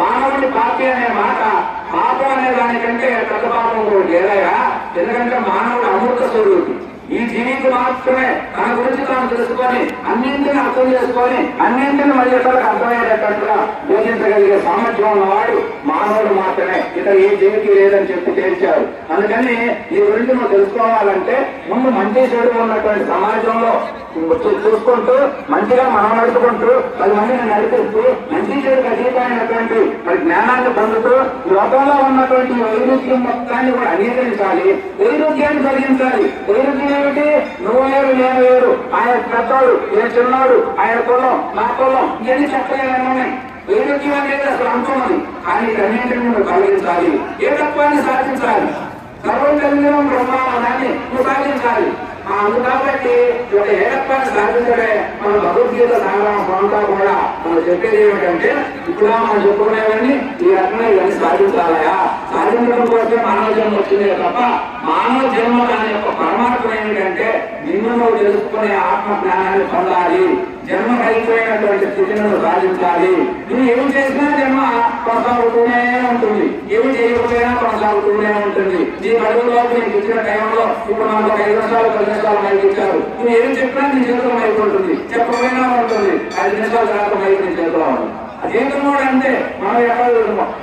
మానవుడి పాపి అనే మాట పాపం అనే దానికంటే పెద్ద పాపం కూడా లేదయా. ఎందుకంటే మానవుడు అమృత స్వరూపి. ఈ జీవితం మాత్రమే తన గురించి తాను తెలుసుకొని అన్నింటిని అర్థం చేసుకొని అన్నింటిని మరి ఇతరులకు అర్థమయ్యేటట్టుగా బోధించగలిగే సామర్థ్యం ఉన్నవాడు మానవుడు మాత్రమే. ఇతర ఏ జీవికి లేదని చెప్పి తేల్చారు. అందుకని ఈ గురించి నువ్వు తెలుసుకోవాలంటే ముందు మంచి చెడు ఉన్నటువంటి సమాజంలో చూసుకుంటూ మంచిగా మనం నడుపుకుంటూ 10 మందిని నడిపిస్తూ మంచి చెడుకు అతీతమైనటువంటి మరి జ్ఞానాన్ని పొందుతూ లోకంలో ఉన్నటువంటి వైరుధ్యం మొత్తాన్ని కూడా అంగీకరించాలి. వైరుధ్యాన్ని కలిగించాలి. వైరుధ్యం ఏమిటి? నువ్వు వేరు నేను వేరు, ఆయన పెద్దోడు నేను చిన్నాడు, ఆయన కులం నా కులం, ఇవన్నీ చెప్పలేమని వైరుధ్యం అనేది అసలు అనుకున్నది. కానీ అన్నింటినీ నువ్వు కలిగించాలి. ఏ తత్వాన్ని సాధించాలి? సర్వం కలిగిన బ్రహ్మాండాన్ని నువ్వు సాధించాలి. కాబట్టి ఒక ఏకత్వాన్ని సాధించడే మన భగవద్గీత సాగరం అంతా కూడా మనం చెప్పేది ఏమిటంటే ఇప్పుడు మనం చెప్పుకునేవన్నీ ఈ రకంగా ఇవన్నీ సాధించాలయా. సాధించడం కోసం మానవ జన్మ వచ్చిందే తప్ప మానవ జన్మ దాని యొక్క పరమాత్మ ఏమిటంటే నిన్ను నువ్వు తెలుసుకునే ఆత్మ జ్ఞానాన్ని పొందాలి. జన్మ అయిపోయినటువంటి స్థితిని సాధించాలి. నువ్వు ఏం చేసినా జన్మ కొనసాగుతూనే ఉంటుంది, ఏమి చేయకపోయినా కొనసాగుతూనే ఉంటుంది. నీ బడుగులో నీకు ఇచ్చిన టైంలో ఇప్పుడు మనకు 5 నిమిషాలు 10 నిమిషాలు మైకి ఇచ్చారు. నువ్వు ఏం చెప్పినా నీ చేతిలో మైకి ఉంటుంది, చెప్పకపోయినా ఉంటుంది. 5 నిమిషాల తర్వాత మైకి నీ చేతిలో ఉంటుంది. అదేంటో అంటే మనం ఎక్కడ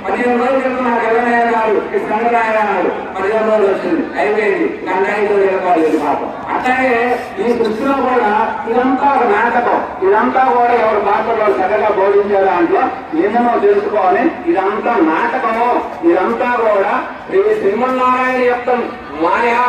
15 రోజుల క్రితం నాకు ఎవరైనా గారు సంగరాయ అన్నాడు. 15 రోజులు వచ్చింది, అయిపోయింది. గంగాయితో వెళ్ళిపోలేదు పాపం. అట్లాగే ఈ సృష్టిలో కూడా ఇదంతా ఒక నాటకం. ఇదంతా కూడా ఎవరు పాత్రలో చక్కగా బోధించే దాంట్లో ఏమో తెలుసుకోవాలి. ఇదంతా నాటకము. ఇదంతా కూడా శ్రీ శ్రీమన్నారాయణ యొక్క మాయా,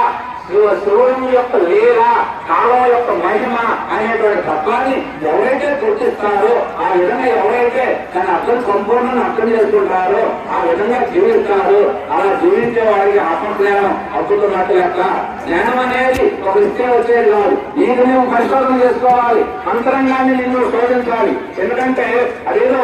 శివుడు యొక్క లీల, కాలం యొక్క మహిమ అనేటువంటి తత్వాన్ని ఎవరైతే గుర్తిస్తారో ఆ విధంగా ఎవరైతే తన అర్థం సంపూర్ణంగా అర్థం చేసుకుంటారో ఆ విధంగా జీవిస్తారు. అలా జీవించే వారికి ఆత్మజ్ఞానం అద్భుతమట్టు లెక్క. జ్ఞానం అనేది ఒక ఇస్తే వచ్చేది కాదు. నీకు నువ్వు పరిశోధన చేసుకోవాలి, అంతరంగాన్ని నిన్ను శోధించాలి. ఎందుకంటే అదేదో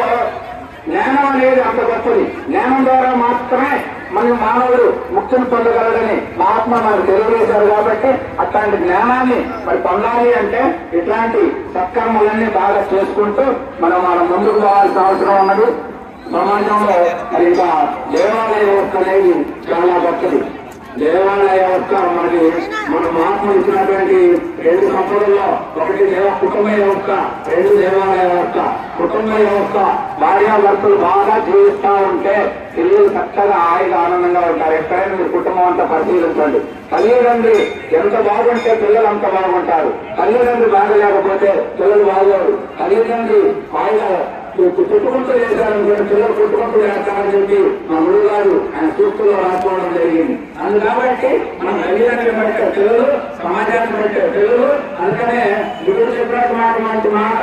జ్ఞానం అనేది అంత గొప్పది. జ్ఞానం ద్వారా మాత్రమే మన మానవుడు ముక్తిని పొందగలడని మహాత్మా మనకు తెలియజేశారు. కాబట్టి అట్లాంటి జ్ఞానాన్ని మరి పొందాలి అంటే ఇట్లాంటి సత్కర్మలన్నీ బాగా చేసుకుంటూ మనం ముందుకు పోవాల్సిన అవసరం ఉన్నది. సమాజంలో ఇంకా దేవాలయ వ్యవస్థ అనేది చాలా గొప్పది. దేవాలయ వ్యవస్థ మనకి మన మహాత్ములు ఇచ్చినటువంటి 2 సంపదల్లో ఒకటి కుటుంబ వ్యవస్థ, 2 దేవాలయ వ్యవస్థ. కుటుంబ వ్యవస్థ భార్యాభర్తలు బాగా జీవిస్తా ఉంటే పిల్లలు చక్కగా హాయిగా ఆనందంగా ఉంటారు. ఎక్కడైనా మీరు కుటుంబం అంతా పరిశీలించండి. తల్లిదండ్రి ఎంత బాగుంటే పిల్లలు అంత బాగుంటారు. తల్లిదండ్రి బాగలేకపోతే పిల్లలు బాగోరు. తల్లిదండ్రి హాయిగా చుట్టుకుంటూ చేశారనుకోండి, పిల్లలు చుట్టుకుంటూ చేస్తారని చెప్పి మా గురువు గారు ఆయన సూక్తుల్లో రాసుకోవడం జరిగింది. కాబట్టి మనం తల్లిదండ్రులు పట్టే పిల్లలు, సమాజాన్ని పట్టే పిల్లలు. అందుకనే గురువు చెప్పినట్టు మాట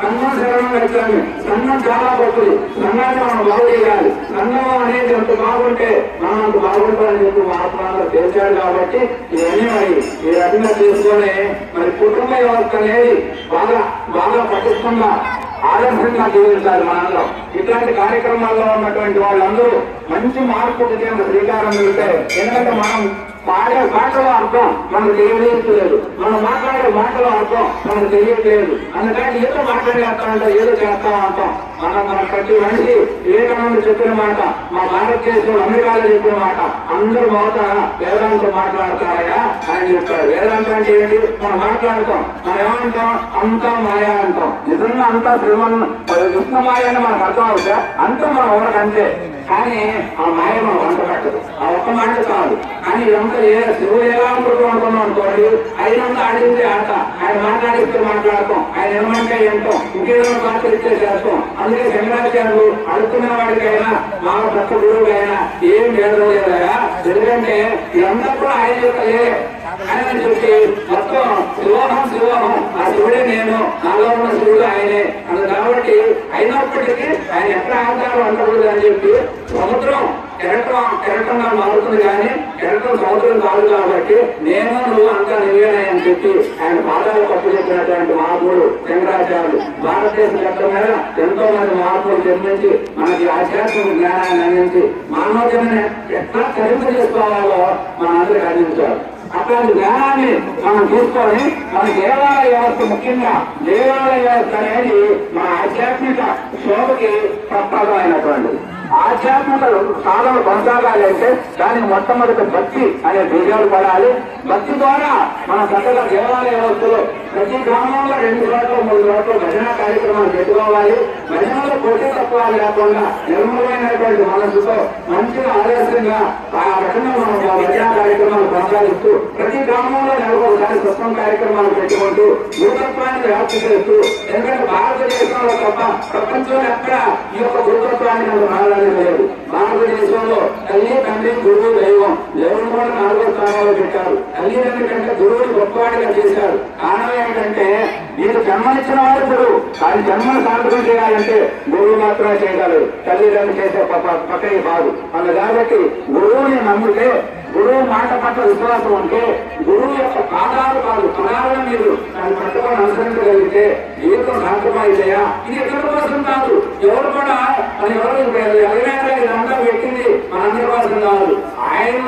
సన్నం శరణం పెట్టాలి. సన్నం చాలా గొప్పది. సన్నాన్ని మనం బాగు చేయాలి. సన్నం అనేది ఎంత బాగుంటే మనం అంత బాగుంటామని చెప్పి మహాత్మాలు తెలిసాడు. కాబట్టి ఇవన్నీ మరి ఈ రకంగా తీసుకొని మరి కుటుంబ వ్యవస్థ అనేది బాగా పటిష్టంగా ఆదర్శంగా జీవించాలి మనందరం. ఇట్లాంటి కార్యక్రమాల్లో ఉన్నటువంటి వాళ్ళందరూ మంచి మార్పుకి శ్రీకారం వెళ్తే, ఎందుకంటే మనం పాడే పాటలో అర్థం మనకు తెలియట్లేదు, మనం మాట్లాడే మాటలో అర్థం మనకు తెలియట్లేదు. అందుకని ఏదో మాట్లాడేస్తామంటాం, ఏదో చేస్తా ఉంటాం. మన ప్రతి మనిషి వివేకానంద చెప్పిన మాట, మా భారతదేశంలో అమెరికాలో చెప్పిన మాట, అందరూ మోత వేదాంతం మాట్లాడతారయా అని చెప్పారు. వేదాంతం అంటే ఏంటి? మనం మాట్లాడతాం, మనం ఏమంటాం? అంతా మాయా అంటాం. నిజంగా అంతా కృష్ణ మాయ అని మనకు అర్థం అవుతా, అంతా మన ఊరకు అంతే. కానీ ఆ మాయ మనం వంట పెట్టదు. ఆ ఒక్క మాట కాదు. కానీ ఇదంతా శివుడు ఎలా అనుకుంటూ అనుకున్నాం అనుకోండి, అయినంత ఆడింది ఆట. ఆయన మాట్లాడిస్తే మాట్లాడతాం, ఆయన ఏమంటే ఏంటో ఇంకేదైనా పాత్ర ఇచ్చే చేస్తాం. అందుకే శంకరాచార్యులు అడుక్కునే వాడికైనా మా భక్త గురువుకైనా ఏం లేదు లేదా. ఎందుకంటే ఇదంతా కూడా ఆయన యొక్క ఆయన చెప్పి మొత్తం శివోహం ఆ శివుడే నేను, నాలో ఉన్న శివుడు ఆయనే అన్నది. కాబట్టి అయినప్పటికీ ఆయన ఎక్కడ ఆధారం అంటకూడదు అని చెప్పి సముద్రం కెరటంగా మారుతుంది. కానీ కెరటం సముద్రం కాదు. కాబట్టి నేను నువ్వు అంతా నువ్వేనే అని చెప్పి ఆయన పాదాలు కప్పు చెప్పినటువంటి మహాత్ముడు శంకరాచార్యులు. భారతదేశ చట్టం మీద ఎంతో మంది మహాత్ములు జన్మించి మనకి ఆధ్యాత్మిక జ్ఞానాన్ని అందించి మానవ జన్మని ఎట్లా చరింప చేసుకోవాలో మనందరికీ అందించారు. అట్లాంటి జ్ఞానాన్ని మనం తీసుకొని మన దేవాలయ వ్యవస్థ, ముఖ్యంగా దేవాలయ వ్యవస్థ అనేది మన ఆధ్యాత్మిక శోభకి ప్రప్రదమైనటువంటిది. ఆధ్యాత్మిక సాధన కొనసాగాలి అంటే దానికి మొట్టమొదటి భక్తి అనే బీజాలు పడాలి. భక్తి ద్వారా మన చక్కగా దేవాలయ వ్యవస్థలో ప్రతి గ్రామంలో 2 చోట్ల 3 చోట్ల భజన కార్యక్రమాలు పెట్టుకోవాలి. భజనలో పోటీ తత్వాలు లేకుండా నిర్మలమైనటువంటి మనసుతో మంచిగా ఆదర్శంగా ఆ రకంగా మనం భజన కార్యక్రమాలు కొనసాగిస్తూ ప్రతి గ్రామంలో నెలకొకసారి పుస్తకం కార్యక్రమాలు పెట్టుకుంటూ గురుతత్వాన్ని వ్యాప్తి చేస్తూ, ఎందుకంటే భారతదేశంలో తప్ప ప్రపంచంలో ఎక్కడ ఈ యొక్క గురుతత్వాన్ని మనకు మారడానికి లేదు. భారతదేశంలో తల్లి, తండ్రి, గురువు, దైవం. దేవుడు కూడా 4వ స్థానంలో పెట్టారు. తల్లిదండ్రుల కంటే గురువుని గొప్పవాడిగా చేశారు. కారణం ఏమిటంటే నీకు జన్మనిచ్చిన వాడు గురువు, కానీ జన్మను సాధకం చేయాలంటే గురువు మాత్రమే చేయగలరు. తల్లిదండ్రులు చేసే పక్కనే కాదు. అన్న కాబట్టి గురువుని నమ్మితే, గురువు మాట పట్ల విశ్వాసం ఉంటే, గురువు యొక్క పాదాలు కాదు పదాలను మీరు దాన్ని పట్టుకొని అనుసరించగలిగితే జీవితం సాధ్యమైతేయా. ఇది ఇతరుల కోసం కాదు. ఎవరు కూడా మన ఎవరు ఇదంతా పెట్టింది మనందరి కోసం కాదు. ఆయన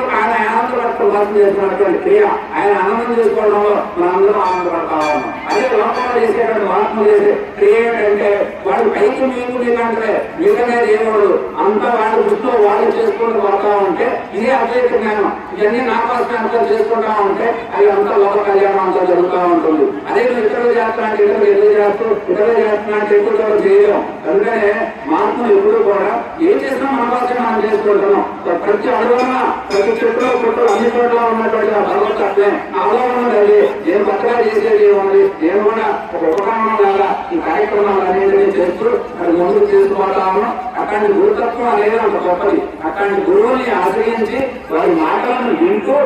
ఆనందపడటం కోసం చేస్తున్నటువంటి క్రియ, ఆయన ఆనందం చేసుకోవడంలో మనందరం ఆనందపడతా ఉన్నాం. అదే లోకంలో చేసేటువంటి మహాత్ములు చేసే క్రియ ఏంటంటే వాడు పైకి మీకంటే మీకనే దేవుడు అంతా వాడి దృష్టిలో వాళ్ళు చేసుకుంటూ పోతా ఉంటే ఇదే అద్వైత జ్ఞానం. ఇవన్నీ నా కోసం అంతా చేసుకుంటా ఉంటే అది అంతా లోక కళ్యాణం అంతా జరుగుతూ ఉంటుంది. అదే ఇతరులు చేస్తున్నట్టు ఇతరులు ఎందుకు చేస్తూ ఇతరులు చేస్తున్నట్టు ఎక్కువ చేయలేం. అందుకనే మహాత్ములు ఎప్పుడు కూడా ఏం చేసినా మన కోసం మనం చేసుకుంటున్నాం. ప్రతి అడుగున ప్రతి చెట్టులో పుట్టలు అన్ని చోట్ల ఉన్నటువంటి ఆ భగవత్వే అవగాహన అది నేను కొత్తగా చేసేది ఏముంది. నేను కూడా ఒక ఉపకరణం లాగా ఈ కార్యక్రమాలు అన్నింటినీ చేస్తూ అది ముందుకు తీసుకుపోతా ఉన్నాం. అట్లాంటి గురుతత్వం అనేది అంత గొప్పది. అట్లాంటి గురువుని ఆశ్రయించి వారి మాటలను వింటూ